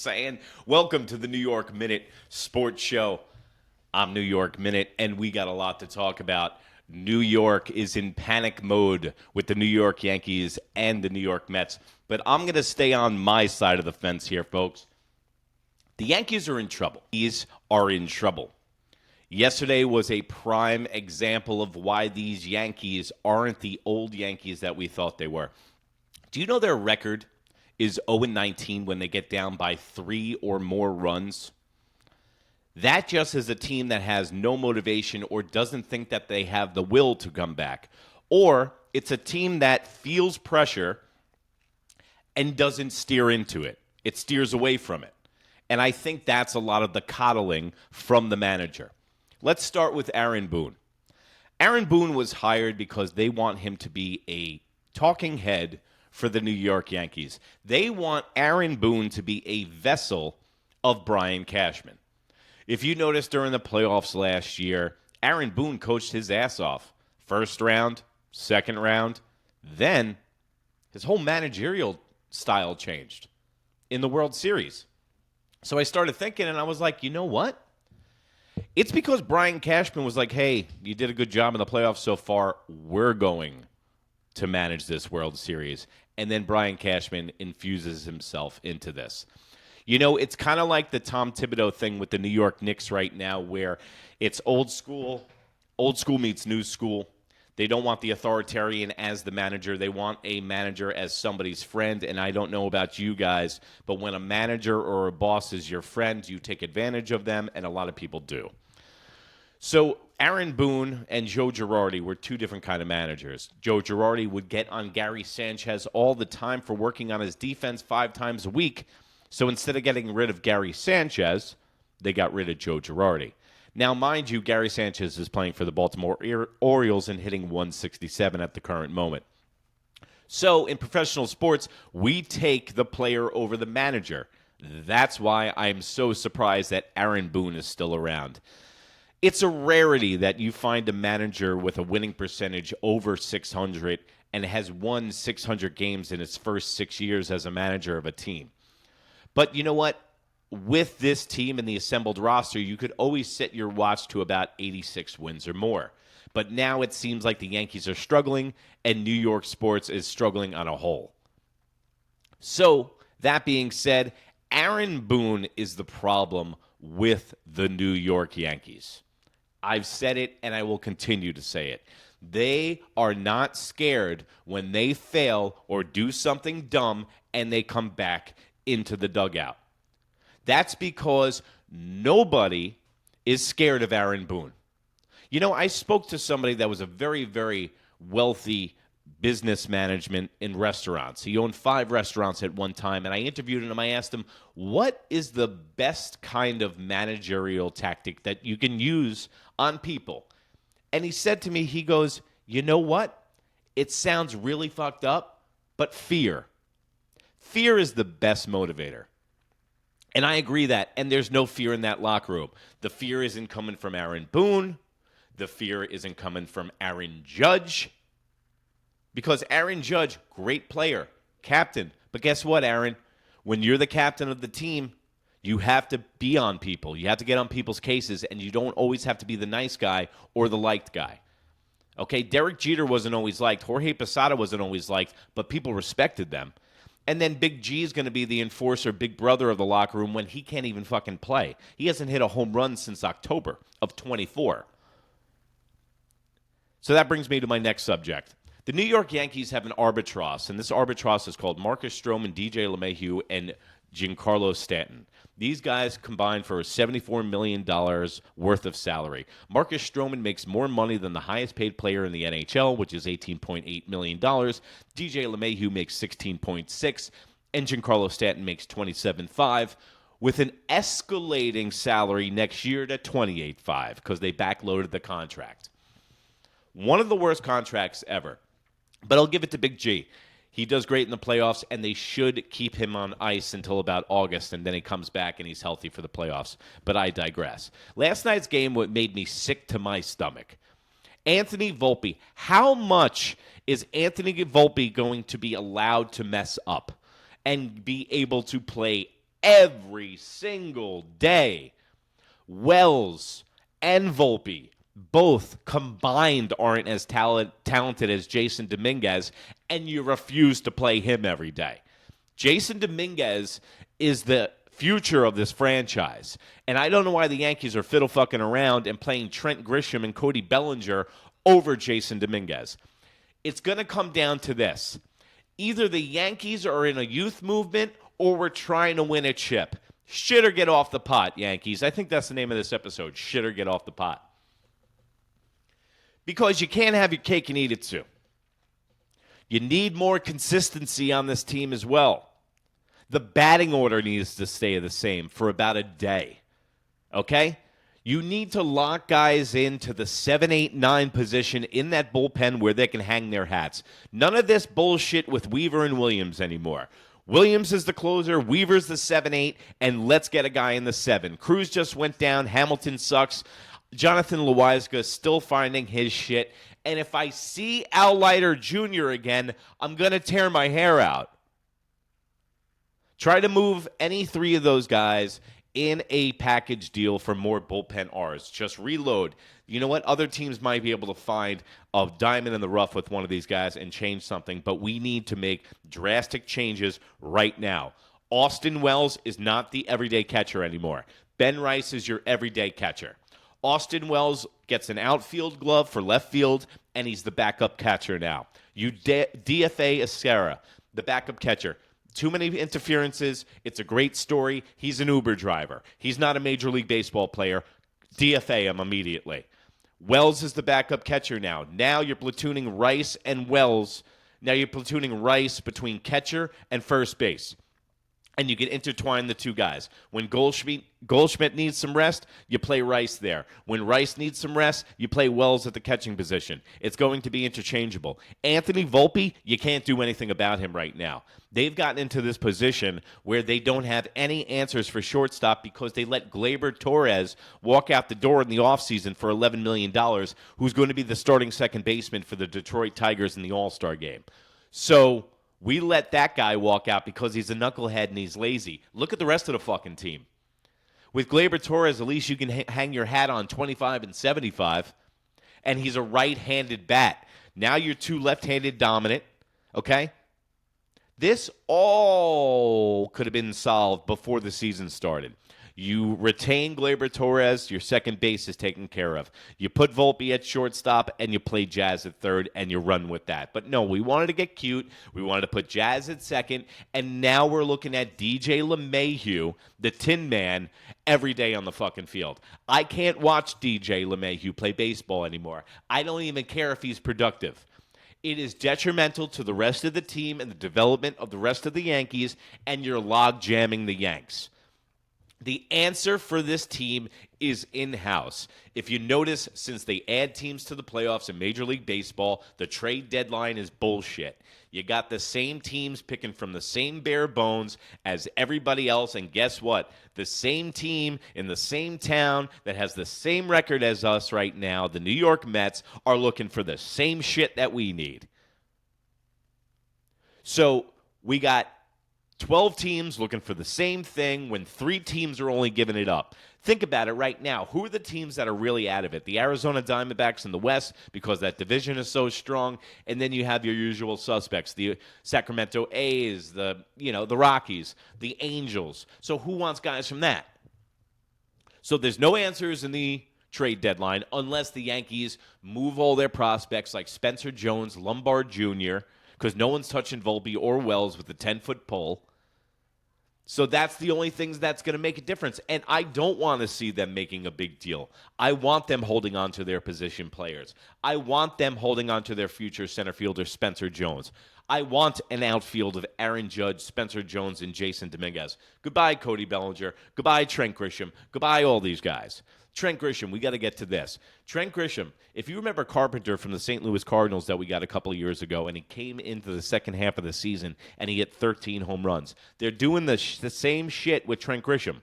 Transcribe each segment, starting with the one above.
saying? Welcome to the New York Minute Sports Show. I'm New York Minute, and we got a lot to talk about. New York is in panic mode with the New York Yankees and the New York Mets. But I'm going to stay on my side of the fence here, folks. The Yankees are in trouble. Yankees are in trouble. Yesterday was a prime example of why these Yankees aren't the old Yankees that we thought they were. Do you know their record is 0-19 when they get down by 3 or more runs? That just is a team that has no motivation or doesn't think that they have the will to come back. Or it's a team that feels pressure and doesn't steer into it. It steers away from it. And I think that's a lot of the coddling from the manager. Let's start with Aaron Boone. Aaron Boone was hired because they want him to be a talking head for the New York Yankees. They want Aaron Boone to be a vessel of Brian Cashman. If you noticed during the playoffs last year, Aaron Boone coached his ass off. First round, second round. Then his whole managerial style changed in the World Series. So I started thinking, and I was like, you know what? It's because Brian Cashman was like, hey, you did a good job in the playoffs so far. We're going to manage this World Series. And then Brian Cashman infuses himself into this. You know, it's kind of like the Tom Thibodeau thing with the New York Knicks right now, where it's old school meets new school. They don't want the authoritarian as the manager. They want a manager as somebody's friend. And I don't know about you guys, but when a manager or a boss is your friend, you take advantage of them, and a lot of people do. So Aaron Boone and Joe Girardi were two different kind of managers. Joe Girardi would get on Gary Sanchez all the time for working on his defense 5 times a week. So instead of getting rid of Gary Sanchez, they got rid of Joe Girardi. Now, mind you, Gary Sanchez is playing for the Baltimore Orioles and hitting 167 at the current moment. So in professional sports, we take the player over the manager. That's why I'm so surprised that Aaron Boone is still around. It's a rarity that you find a manager with a winning percentage over 600 and has won 600 games in his first 6 years as a manager of a team. But you know what? With this team and the assembled roster, you could always set your watch to about 86 wins or more. But now it seems like the Yankees are struggling, and New York sports is struggling on a whole. So, that being said, Aaron Boone is the problem with the New York Yankees. I've said it, and I will continue to say it. They are not scared when they fail or do something dumb and they come back into the dugout. That's because nobody is scared of Aaron Boone. You know, I spoke to somebody that was a very, very wealthy business management in restaurants. He owned 5 restaurants at one time, and I interviewed him. I asked him, what is the best kind of managerial tactic that you can use on people? And he said to me, he goes, you know what? It sounds really fucked up, but fear. Fear is the best motivator. And I agree that, and there's no fear in that locker room. The fear isn't coming from Aaron Boone. The fear isn't coming from Aaron Judge. Because Aaron Judge, great player, captain. But guess what, Aaron? When you're the captain of the team, you have to be on people. You have to get on people's cases, and you don't always have to be the nice guy or the liked guy. Okay, Derek Jeter wasn't always liked. Jorge Posada wasn't always liked, but people respected them. And then Big G is going to be the enforcer, big brother of the locker room when he can't even fucking play. He hasn't hit a home run since October of 24. So that brings me to my next subject. The New York Yankees have an albatross, and this albatross is called Marcus Stroman, DJ LeMahieu, and Giancarlo Stanton. These guys combined for $74 million worth of salary. Marcus Stroman makes more money than the highest paid player in the NHL, which is $18.8 million. DJ LeMahieu makes $16.6, and Giancarlo Stanton makes $27.5, with an escalating salary next year to $28.5 because they backloaded the contract. One of the worst contracts ever. But I'll give it to Big G. He does great in the playoffs, and they should keep him on ice until about August, and then he comes back and he's healthy for the playoffs. But I digress. Last night's game made me sick to my stomach. Anthony Volpe. How much is Anthony Volpe going to be allowed to mess up and be able to play every single day. Wells and Volpe both combined aren't as talented as Jason Dominguez, and you refuse to play him every day. Jason Dominguez is the future of this franchise, and I don't know why the Yankees are fiddle-fucking around and playing Trent Grisham and Cody Bellinger over Jason Dominguez. It's going to come down to this. Either the Yankees are in a youth movement or we're trying to win a chip. Shit or get off the pot, Yankees. I think that's the name of this episode, Shit or Get Off the Pot. Because you can't have your cake and eat it too. You need more consistency on this team as well. The batting order needs to stay the same for about a day. Okay? You need to lock guys into the 7, 8, 9 position in that bullpen where they can hang their hats. None of this bullshit with Weaver and Williams anymore. Williams is the closer, Weaver's the 7, 8, and let's get a guy in the 7. Cruz just went down. Hamilton sucks. Jonathan Loaiza still finding his shit. And if I see Al Leiter Jr. again, I'm going to tear my hair out. Try to move any 3 of those guys in a package deal for more bullpen Rs. Just reload. You know what? Other teams might be able to find a diamond in the rough with one of these guys and change something, but we need to make drastic changes right now. Austin Wells is not the everyday catcher anymore. Ben Rice is your everyday catcher. Austin Wells gets an outfield glove for left field, and he's the backup catcher now. You DFA Escara, the backup catcher. Too many interferences. It's a great story. He's an Uber driver. He's not a Major League Baseball player. DFA him immediately. Wells is the backup catcher now. Now you're platooning Rice and Wells. Now you're platooning Rice between catcher and first base. And you can intertwine the 2 guys. When Goldschmidt needs some rest, you play Rice there. When Rice needs some rest, you play Wells at the catching position. It's going to be interchangeable. Anthony Volpe, you can't do anything about him right now. They've gotten into this position where they don't have any answers for shortstop because they let Gleyber Torres walk out the door in the offseason for $11 million, who's going to be the starting second baseman for the Detroit Tigers in the All-Star game. So we let that guy walk out because he's a knucklehead and he's lazy. Look at the rest of the fucking team. With Gleyber Torres, at least you can hang your hat on 25 and 75, and he's a right-handed bat. Now you're 2 left-handed dominant, okay? This all could have been solved before the season started. You retain Gleyber Torres, your second base is taken care of. You put Volpe at shortstop, and you play Jazz at third, and you run with that. But no, we wanted to get cute. We wanted to put Jazz at second, and now we're looking at DJ LeMahieu, the Tin Man, every day on the fucking field. I can't watch DJ LeMahieu play baseball anymore. I don't even care if he's productive. It is detrimental to the rest of the team and the development of the rest of the Yankees, and you're log jamming the Yanks. The answer for this team is in-house. If you notice, since they add teams to the playoffs in Major League Baseball, the trade deadline is bullshit. You got the same teams picking from the same bare bones as everybody else, and guess what? The same team in the same town that has the same record as us right now, the New York Mets, are looking for the same shit that we need. So we got 12 teams looking for the same thing when 3 teams are only giving it up. Think about it right now. Who are the teams that are really out of it? The Arizona Diamondbacks in the West, because that division is so strong, and then you have your usual suspects, the Sacramento A's, the Rockies, the Angels. So who wants guys from that? So there's no answers in the trade deadline unless the Yankees move all their prospects like Spencer Jones, Lombard Jr., because no one's touching Volpe or Wells with the 10-foot pole. So that's the only things that's going to make a difference. And I don't want to see them making a big deal. I want them holding on to their position players. I want them holding on to their future center fielder, Spencer Jones. I want an outfield of Aaron Judge, Spencer Jones, and Jason Dominguez. Goodbye, Cody Bellinger. Goodbye, Trent Grisham. Goodbye, all these guys. Trent Grisham, we got to get to this. Trent Grisham, if you remember Carpenter from the St. Louis Cardinals that we got a couple of years ago, and he came into the second half of the season, and he hit 13 home runs. They're doing the same shit with Trent Grisham.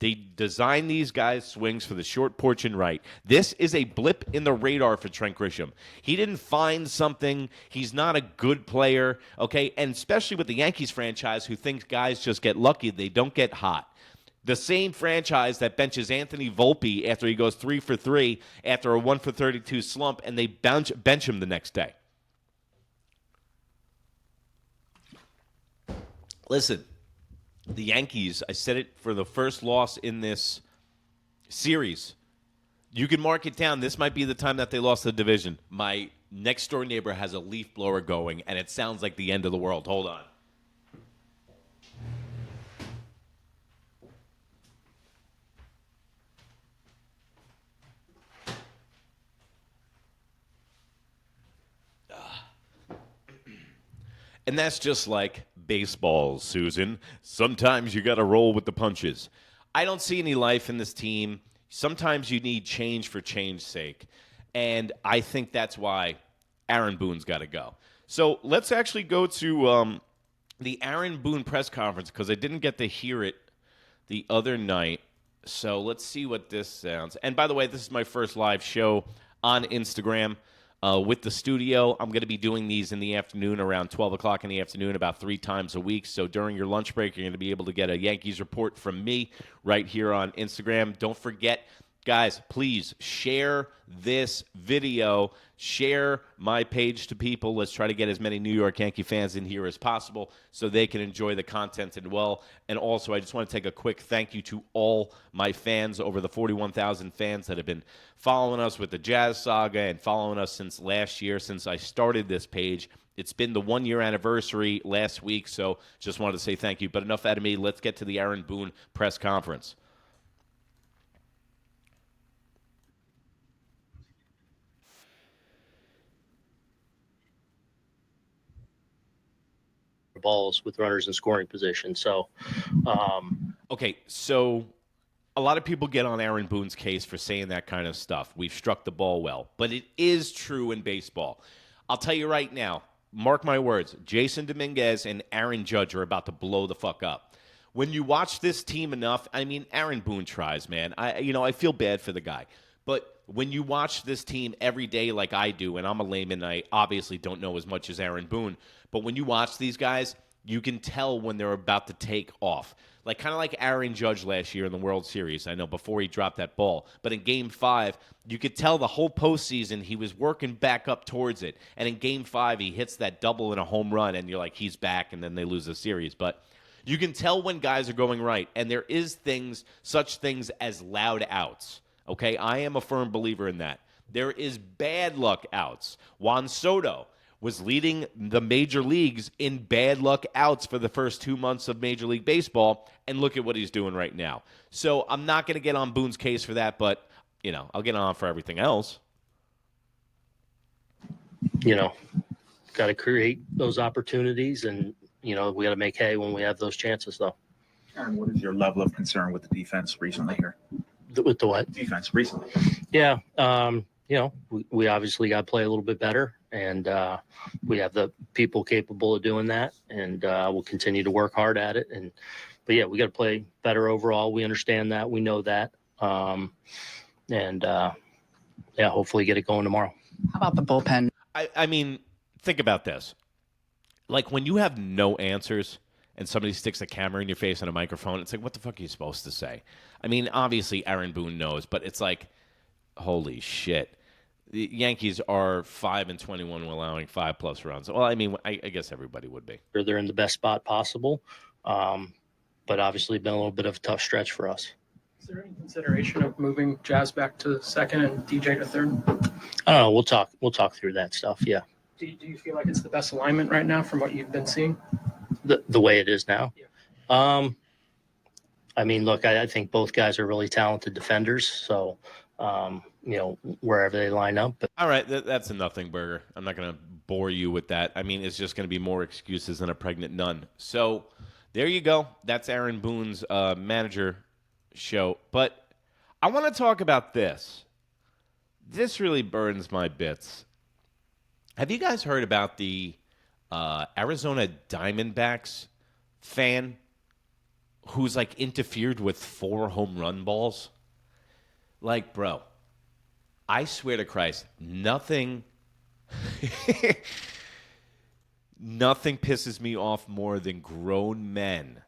They design these guys' swings for the short porch and right. This is a blip in the radar for Trent Grisham. He didn't find something. He's not a good player, okay? And especially with the Yankees franchise who thinks guys just get lucky. They don't get hot. The same franchise that benches Anthony Volpe after he goes 3 for 3 after a 1 for 32 slump, and they bench him the next day. Listen. The Yankees, I said it for the first loss in this series. You can mark it down. This might be the time that they lost the division. My next-door neighbor has a leaf blower going, and it sounds like the end of the world. Hold on. And that's just like baseball, Susan. Sometimes you got to roll with the punches. I don't see any life in this team. Sometimes you need change for change's sake. And I think that's why Aaron Boone's got to go. So let's actually go to the Aaron Boone press conference because I didn't get to hear it the other night. So let's see what this sounds. And by the way, this is my first live show on Instagram. With the studio, I'm going to be doing these in the afternoon around 12 o'clock in the afternoon about 3 times a week. So during your lunch break, you're going to be able to get a Yankees report from me right here on Instagram. Don't forget, guys, please share this video. Share my page to people. Let's try to get as many New York Yankee fans in here as possible so they can enjoy the content as well. And also, I just want to take a quick thank you to all my fans, over the 41,000 fans that have been following us with the Jazz saga and following us since last year, since I started this page. It's been the 1-year anniversary last week, so just wanted to say thank you. But enough out of me. Let's get to the Aaron Boone press conference. Balls with runners in scoring position. So, okay, so a lot of people get on Aaron Boone's case for saying that kind of stuff. We've struck the ball well, but it is true in baseball. I'll tell you right now, mark my words, Jason Dominguez and Aaron Judge are about to blow the fuck up. When you watch this team enough, I mean, Aaron Boone tries, man. I feel bad for the guy. But when you watch this team every day like I do, and I'm a layman, I obviously don't know as much as Aaron Boone, but when you watch these guys, you can tell when they're about to take off. Kind of like Aaron Judge last year in the World Series, I know, before he dropped that ball. But in Game 5, you could tell the whole postseason he was working back up towards it. And in Game 5, he hits that double and a home run, and you're like, he's back, and then they lose the series. But you can tell when guys are going right. And there is such things as loud outs. Okay, I am a firm believer in that. There is bad luck outs. Juan Soto was leading the major leagues in bad luck outs for the first 2 months of Major League Baseball, and look at what he's doing right now. So I'm not going to get on Boone's case for that, but, I'll get on for everything else. Got to create those opportunities, and, we got to make hay when we have those chances, though. Aaron, what is your level of concern with the defense recently here? With the what? Defense recently. Yeah. We obviously got to play a little bit better, and we have the people capable of doing that, and we'll continue to work hard at it. But yeah, we got to play better overall. We understand that. We know that. Hopefully get it going tomorrow. How about the bullpen? I mean, think about this. When you have no answers and somebody sticks a camera in your face and a microphone, it's like, what the fuck are you supposed to say? I mean, obviously Aaron Boone knows, but it's like, holy shit. The Yankees are 5-21 when allowing 5+ runs. Well, I mean, I guess everybody would be. They're in the best spot possible, but obviously been a little bit of a tough stretch for us. Is there any consideration of moving Jazz back to second and DJ to third? I don't know. We'll talk through that stuff. Yeah. Do you feel like it's the best alignment right now from what you've been seeing? The way it is now. Yeah. I mean, look, I think both guys are really talented defenders. So, wherever they line up. But all right, that's a nothing burger. I'm not going to bore you with that. I mean, it's just going to be more excuses than a pregnant nun. So there you go. That's Aaron Boone's manager show. But I want to talk about this. This really burns my bits. Have you guys heard about the Arizona Diamondbacks fan who's like interfered with 4 home run balls. Like, bro, I swear to Christ, nothing pisses me off more than grown men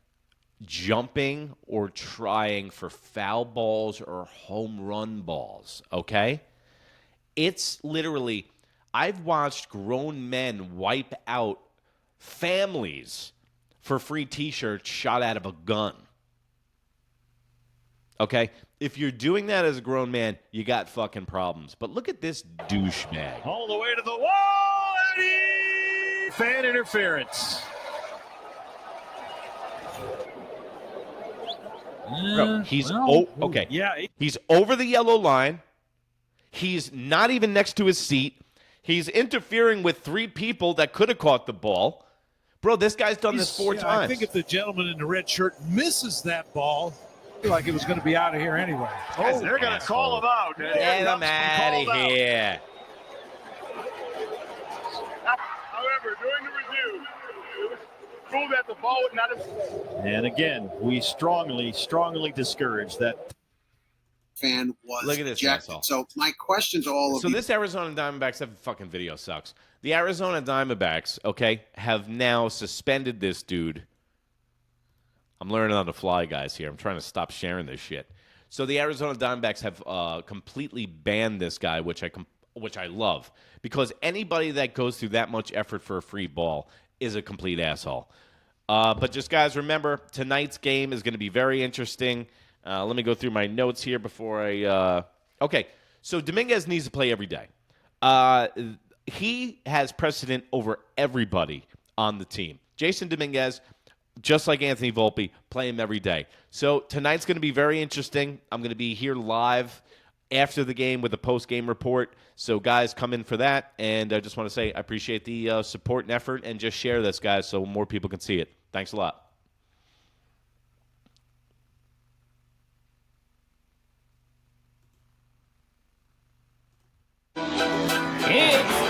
jumping or trying for foul balls or home run balls, okay? It's literally, I've watched grown men wipe out families for free T-shirts shot out of a gun. Okay? If you're doing that as a grown man, you got fucking problems. But look at this douchebag. All the way to the wall, Eddie! Fan interference. Bro, he's okay. Yeah, He's over the yellow line. He's not even next to his seat. He's interfering with 3 people that could have caught the ball. Bro, this guy's done this 4 times. I think if the gentleman in the red shirt misses that ball, I feel like it was going to be out of here anyway. Oh, they're going to call him out. Get him out of here. However, during the review, it was proved that the ball would not have. And again, we strongly discourage that. Fan was Look at this ejected. asshole. So my question to all of So you. this Arizona Diamondbacks, that fucking video sucks. The Arizona Diamondbacks, okay, have now suspended this dude. I'm learning on the fly, guys, here. I'm trying to stop sharing this shit. So the Arizona Diamondbacks have completely banned this guy, which I love, because anybody that goes through that much effort for a free ball is a complete asshole. But just, guys, remember, tonight's game is going to be very interesting. Let me go through my notes here before I okay, so Dominguez needs to play every day. He has precedent over everybody on the team. Jason Dominguez, just like Anthony Volpe, play him every day. So tonight's going to be very interesting. I'm going to be here live after the game with a post-game report. So, guys, come in for that. And I just want to say I appreciate the support and effort, and just share this, guys, so more people can see it. Thanks a lot. It's